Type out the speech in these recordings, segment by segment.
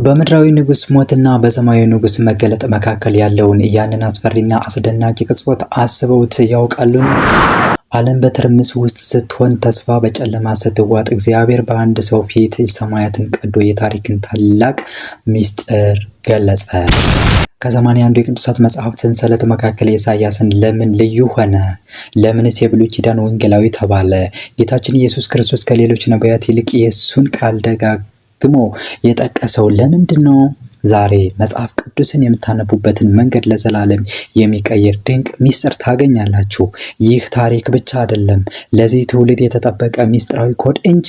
በምድራዊ ንጉሥ ሞትና በሰማያዊ ንጉሥ መገለጥ መካከል ያለውን ያንን አስፈሪና አስደናቂ ቅጽበት አስበውት ያውቃሉን? ዓለም በትርምስ ውስጥ ስትሆን፣ ተስፋ በጨለማ ስትዋጥ፣ እግዚአብሔር በአንድ ሰው ፊት ሰማያትን ቀዶ የታሪክን ታላቅ ምስጢር ገለጸ። ከ81 የቅዱሳት መጽሐፍት ሰንሰለት መካከል ኢሳይያስን ለምን ልዩ ሆነ? ለምንስ የብሉይ ኪዳን ወንጌላዊ ተባለ? ጌታችን ኢየሱስ ክርስቶስ ከሌሎች ነቢያት ይልቅ የእሱን ቃል ደጋግሞ የጠቀሰው ለምንድን ነው? ዛሬ መጽሐፍ ቅዱስን የምታነቡበትን መንገድ ለዘላለም የሚቀይር ድንቅ ሚስጥር ታገኛላችሁ። ይህ ታሪክ ብቻ አይደለም፣ ለዚህ ትውልድ የተጠበቀ ሚስጥራዊ ኮድ እንጂ።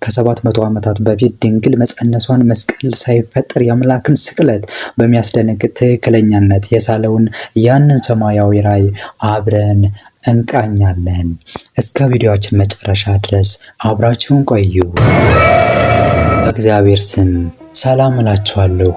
ከ700 ዓመታት በፊት ድንግል መጸነሷን፣ መስቀል ሳይፈጠር የአምላክን ስቅለት በሚያስደነግጥ ትክክለኛነት የሳለውን ያንን ሰማያዊ ራእይ አብረን እንቃኛለን። እስከ ቪዲዮአችን መጨረሻ ድረስ አብራችሁን ቆዩ። በእግዚአብሔር ስም ሰላም እላችኋለሁ።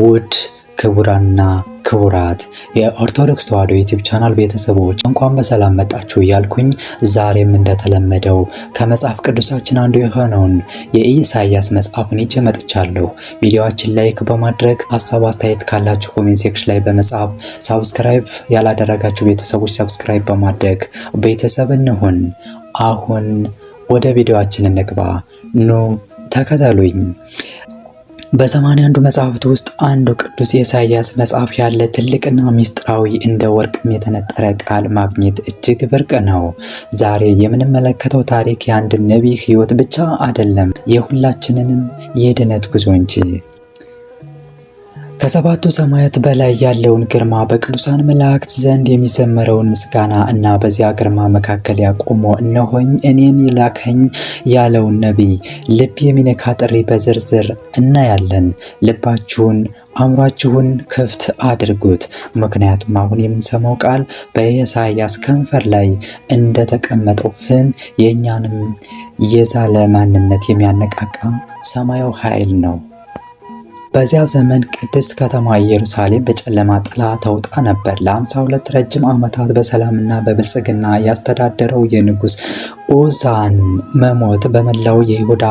ውድ ክቡራንና ክቡራት የኦርቶዶክስ ተዋሕዶ ዩቲዩብ ቻናል ቤተሰቦች እንኳን በሰላም መጣችሁ እያልኩኝ ዛሬም እንደተለመደው ከመጽሐፍ ቅዱሳችን አንዱ የሆነውን የኢሳይያስ መጽሐፍን ይዤ መጥቻለሁ። ቪዲዮአችን ላይክ በማድረግ ሀሳብ አስተያየት ካላችሁ ኮሜንት ሴክሽን ላይ በመጻፍ ሳብስክራይብ ያላደረጋችሁ ቤተሰቦች ሳብስክራይብ በማድረግ ቤተሰብ እንሁን። አሁን ወደ ቪዲዮአችን እንግባ። ኑ ተከተሉኝ። በ81 መጽሐፍት ውስጥ አንዱ ቅዱስ የኢሳይያስ መጽሐፍ ያለ ትልቅና ሚስጥራዊ እንደ ወርቅም የተነጠረ ቃል ማግኘት እጅግ ብርቅ ነው። ዛሬ የምንመለከተው ታሪክ የአንድ ነቢይ ሕይወት ብቻ አይደለም፣ የሁላችንንም የድነት ጉዞ እንጂ። ከሰባቱ ሰማያት በላይ ያለውን ግርማ፣ በቅዱሳን መላእክት ዘንድ የሚዘመረውን ምስጋና እና በዚያ ግርማ መካከል ያቆመው እነሆኝ እኔን የላከኝ ያለውን ነቢይ ልብ የሚነካ ጥሪ በዝርዝር እናያለን። ልባችሁን አእምሯችሁን ክፍት አድርጉት፣ ምክንያቱም አሁን የምንሰማው ቃል በኢሳይያስ ከንፈር ላይ እንደተቀመጠው ፍም የእኛንም የዛለ ማንነት የሚያነቃቃ ሰማያዊ ኃይል ነው። በዚያ ዘመን ቅድስት ከተማ ኢየሩሳሌም በጨለማ ጥላ ተውጣ ነበር። ለ52 ረጅም ዓመታት በሰላምና በብልጽግና ያስተዳደረው የንጉሥ ዖዝያን መሞት በመላው የይሁዳ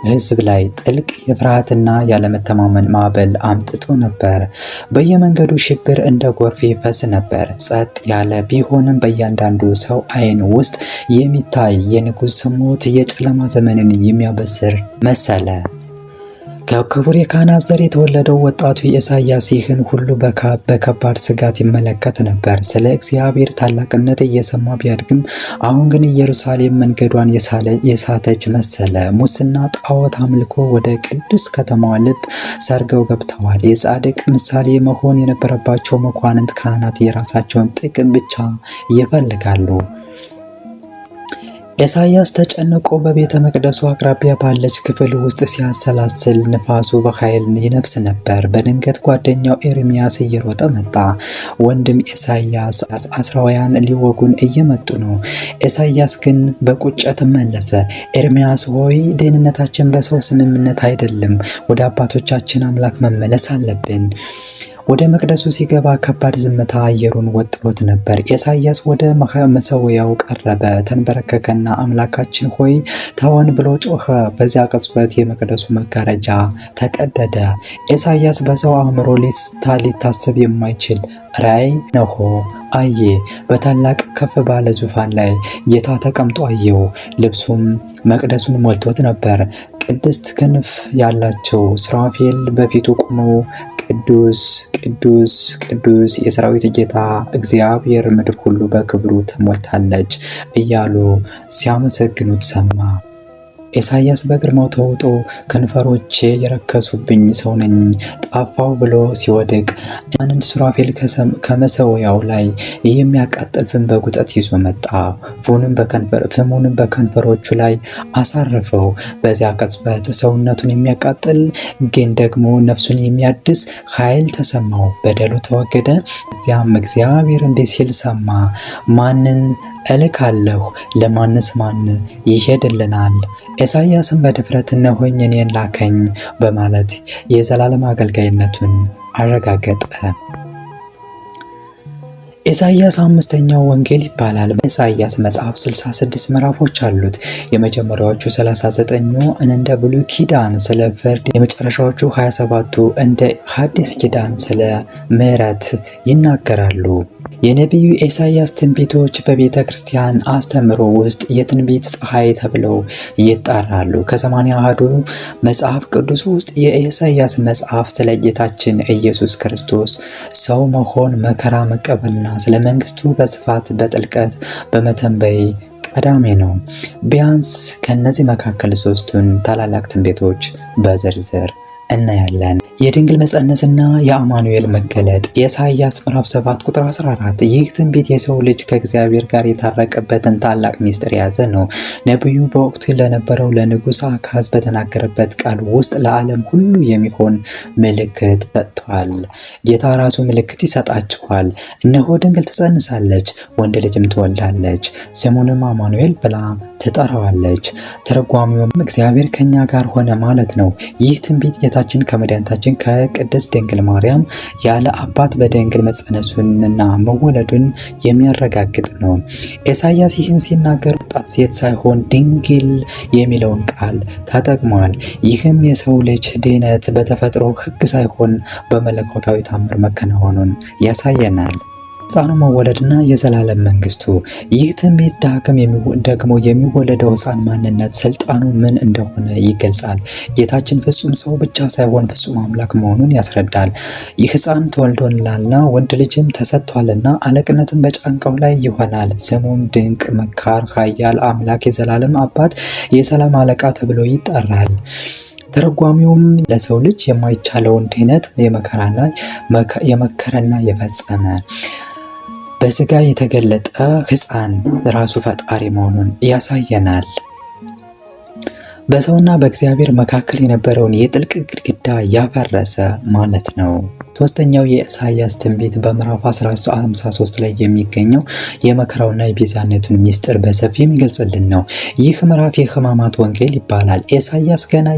ሕዝብ ላይ ጥልቅ የፍርሃትና ያለመተማመን ማዕበል አምጥቶ ነበር። በየመንገዱ ሽብር እንደ ጎርፍ ይፈስ ነበር። ጸጥ ያለ ቢሆንም በእያንዳንዱ ሰው ዓይን ውስጥ የሚታይ የንጉሥ ሞት የጨለማ ዘመንን የሚያበስር መሰለ። ከክቡር የካህናት ዘር የተወለደው ወጣቱ ኢሳይያስ ይህን ሁሉ በከባድ ስጋት ይመለከት ነበር። ስለ እግዚአብሔር ታላቅነት እየሰማ ቢያድግም አሁን ግን ኢየሩሳሌም መንገዷን የሳተች መሰለ። ሙስና፣ ጣዖት አምልኮ ወደ ቅድስት ከተማዋ ልብ ሰርገው ገብተዋል። የጻድቅ ምሳሌ መሆን የነበረባቸው መኳንንት ካህናት የራሳቸውን ጥቅም ብቻ ይፈልጋሉ። ኢሳይያስ ተጨንቆ በቤተ መቅደሱ አቅራቢያ ባለች ክፍል ውስጥ ሲያሰላስል ንፋሱ በኃይል ይነፍስ ነበር። በድንገት ጓደኛው ኤርምያስ እየሮጠ መጣ። ወንድም ኢሳይያስ፣ አሦራውያን ሊወጉን እየመጡ ነው። ኢሳይያስ ግን በቁጭት መለሰ። ኤርምያስ ሆይ፣ ደህንነታችን በሰው ስምምነት አይደለም። ወደ አባቶቻችን አምላክ መመለስ አለብን። ወደ መቅደሱ ሲገባ ከባድ ዝምታ አየሩን ወጥሮት ነበር። ኢሳይያስ ወደ መሠዊያው ቀረበ፣ ተንበረከከና አምላካችን ሆይ ተወን ብሎ ጮኸ። በዚያ ቅጽበት የመቅደሱ መጋረጃ ተቀደደ። ኢሳይያስ በሰው አእምሮ ሊታሰብ የማይችል ራእይ ነሆ አየ። በታላቅ ከፍ ባለ ዙፋን ላይ ጌታ ተቀምጦ አየው። ልብሱም መቅደሱን ሞልቶት ነበር። ቅድስት ክንፍ ያላቸው ሱራፌል በፊቱ ቆመው ቅዱስ ቅዱስ ቅዱስ የሰራዊት ጌታ እግዚአብሔር፣ ምድር ሁሉ በክብሩ ተሞልታለች እያሉ ሲያመሰግኑት ሰማ። ኢሳይያስ በግርማው ተውጦ ከንፈሮቼ የረከሱብኝ ሰው ነኝ ጠፋው ብሎ ሲወድቅ፣ አንድ ሱራፌል ከመሠዊያው ላይ የሚያቃጥል ፍም በጉጠት ይዞ መጣ። ፍሙንም በከንፈሮቹ ላይ አሳረፈው። በዚያ ቅጽበት ሰውነቱን የሚያቃጥል ግን ደግሞ ነፍሱን የሚያድስ ኃይል ተሰማው። በደሉ ተወገደ። እዚያም እግዚአብሔር እንዲህ ሲል ሰማ፣ ማንን እልካለሁ? ለማንስ ማን ይሄድልናል? ኢሳይያስም በድፍረት እነሆኝ እኔን ላከኝ በማለት የዘላለም አገልጋይነቱን አረጋገጠ። ኢሳይያስ አምስተኛው ወንጌል ይባላል። በኢሳይያስ መጽሐፍ 66 ምዕራፎች አሉት። የመጀመሪያዎቹ 39ኙ እንደ ብሉይ ኪዳን ስለ ፍርድ፣ የመጨረሻዎቹ 27ቱ እንደ ሐዲስ ኪዳን ስለ ምሕረት ይናገራሉ። የነቢዩ ኢሳይያስ ትንቢቶች በቤተ ክርስቲያን አስተምህሮ ውስጥ የትንቢት ፀሐይ ተብለው ይጠራሉ። ከ80 አሐዱ መጽሐፍ ቅዱስ ውስጥ የኢሳይያስ መጽሐፍ ስለ ጌታችን ኢየሱስ ክርስቶስ ሰው መሆን፣ መከራ መቀበልና ስለ መንግስቱ በስፋት በጥልቀት በመተንበይ ቀዳሚ ነው። ቢያንስ ከነዚህ መካከል ሶስቱን ታላላቅ ትንቢቶች በዝርዝር እናያለን። የድንግል መጸነስና የአማኑኤል መገለጥ ኢሳይያስ ምዕራፍ 7 ቁጥር 14። ይህ ትንቢት የሰው ልጅ ከእግዚአብሔር ጋር የታረቀበትን ታላቅ ምስጢር የያዘ ነው። ነቢዩ በወቅቱ ለነበረው ለንጉሥ አካዝ በተናገረበት ቃል ውስጥ ለዓለም ሁሉ የሚሆን ምልክት ሰጥቷል። ጌታ ራሱ ምልክት ይሰጣችኋል፣ እነሆ ድንግል ትጸንሳለች፣ ወንድ ልጅም ትወልዳለች፣ ስሙንም አማኑኤል ብላ ትጠራዋለች። ተረጓሚውም እግዚአብሔር ከኛ ጋር ሆነ ማለት ነው። ይህ ትንቢት ጌታችን ከመድኃኒታችን ከቅድስት ድንግል ማርያም ያለ አባት በድንግል መጸነሱንና መወለዱን የሚያረጋግጥ ነው። ኢሳይያስ ይህን ሲናገር ወጣት ሴት ሳይሆን ድንግል የሚለውን ቃል ተጠቅሟል። ይህም የሰው ልጅ ድነት በተፈጥሮ ሕግ ሳይሆን በመለኮታዊ ታምር መከናወኑን ያሳየናል። ሕፃኑ መወለድና የዘላለም መንግስቱ። ይህ ትንቢት ደግሞ የሚወለደው ሕፃን ማንነት፣ ስልጣኑ ምን እንደሆነ ይገልጻል። ጌታችን ፍጹም ሰው ብቻ ሳይሆን ፍጹም አምላክ መሆኑን ያስረዳል። ይህ ሕፃን ተወልዶልናልና ወንድ ልጅም ተሰጥቷልና አለቅነትም በጫንቃው ላይ ይሆናል። ስሙም ድንቅ መካር፣ ኃያል አምላክ፣ የዘላለም አባት፣ የሰላም አለቃ ተብሎ ይጠራል። ተረጓሚውም ለሰው ልጅ የማይቻለውን ድህነት የመከረና የፈጸመ በስጋ የተገለጠ ሕፃን ራሱ ፈጣሪ መሆኑን ያሳየናል። በሰውና በእግዚአብሔር መካከል የነበረውን የጥልቅ ግድግዳ ያፈረሰ ማለት ነው። ሶስተኛው የኢሳይያስ ትንቢት በምዕራፍ 53 ላይ የሚገኘው የመከራውና የቤዛነቱን ምስጢር በሰፊ የሚገልጽልን ነው። ይህ ምዕራፍ የሕማማት ወንጌል ይባላል። ኢሳይያስ ገና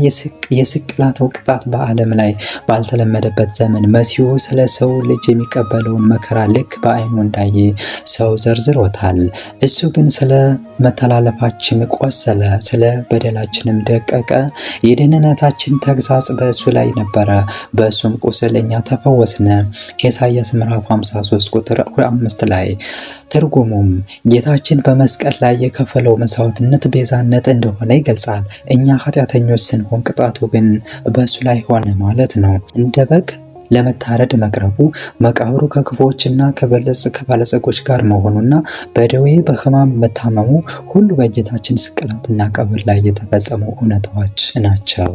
የስቅላት ቅጣት በዓለም ላይ ባልተለመደበት ዘመን መሲሁ ስለ ሰው ልጅ የሚቀበለውን መከራ ልክ በዓይኑ እንዳየ ሰው ዘርዝሮታል። እሱ ግን ስለ መተላለፋችን ቆሰለ፣ ስለ በደላችንም ደቀቀ። የደህንነታችን ተግሳጽ በእሱ ላይ ነበረ፣ በእሱም ቁስል እኛ ተፈወስነ። ኢሳይያስ ምዕራፍ 53 ቁጥር 5 ላይ። ትርጉሙም ጌታችን በመስቀል ላይ የከፈለው መስዋዕትነት ቤዛነት እንደሆነ ይገልጻል። እኛ ኃጢአተኞች ስንሆን ቅጣቱ ግን በእሱ ላይ ሆነ ማለት ነው። እንደ በግ ለመታረድ መቅረቡ፣ መቃብሩ ከክፉዎችና ከባለጸጎች ጋር መሆኑና በደዌ በሕማም መታመሙ ሁሉ በጌታችን ስቅላትና ቀብር ላይ የተፈጸሙ እውነታዎች ናቸው።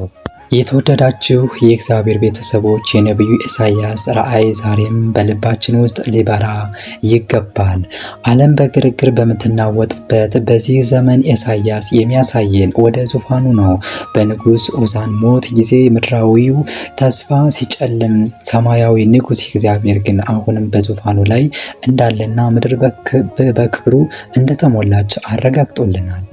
የተወደዳችሁ የእግዚአብሔር ቤተሰቦች የነቢዩ ኢሳይያስ ራእይ ዛሬም በልባችን ውስጥ ሊበራ ይገባል። ዓለም በግርግር በምትናወጥበት በዚህ ዘመን ኢሳይያስ የሚያሳየን ወደ ዙፋኑ ነው። በንጉሥ ኡዛን ሞት ጊዜ ምድራዊው ተስፋ ሲጨልም፣ ሰማያዊ ንጉሥ እግዚአብሔር ግን አሁንም በዙፋኑ ላይ እንዳለና ምድር በክብሩ እንደተሞላች አረጋግጦልናል።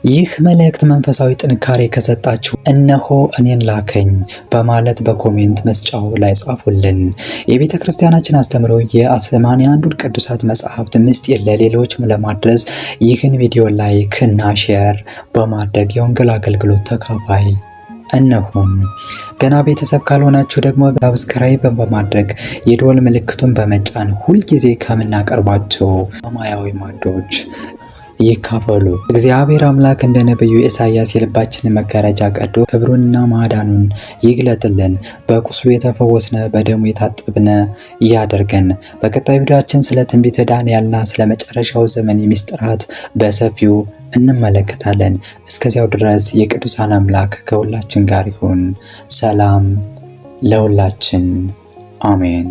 ይህ መልእክት መንፈሳዊ ጥንካሬ ከሰጣችሁ እነሆ እኔን ላከኝ በማለት በኮሜንት መስጫው ላይ ጻፉልን። የቤተ ክርስቲያናችን አስተምሮ የ81ዱን ቅዱሳት መጽሐፍት ምስጢር ለሌሎች ለማድረስ ይህን ቪዲዮ ላይክ እና ሼር በማድረግ የወንጌል አገልግሎት ተካፋይ እነሆን። ገና ቤተሰብ ካልሆናችሁ ደግሞ ሰብስክራይብ በማድረግ የደወል ምልክቱን በመጫን ሁልጊዜ ከምናቀርባቸው ሰማያዊ ማዕዶች ይካፈሉ። እግዚአብሔር አምላክ እንደ ነቢዩ ኢሳይያስ የልባችንን መጋረጃ ቀዶ ክብሩንና ማዳኑን ይግለጥልን። በቁስሉ የተፈወስነ በደሙ የታጠብነ ያደርገን። በቀጣይ ቪዲዮአችን ስለ ትንቢተ ዳንኤልና ስለ መጨረሻው ዘመን ምስጢራት በሰፊው እንመለከታለን። እስከዚያው ድረስ የቅዱሳን አምላክ ከሁላችን ጋር ይሁን። ሰላም ለሁላችን፣ አሜን።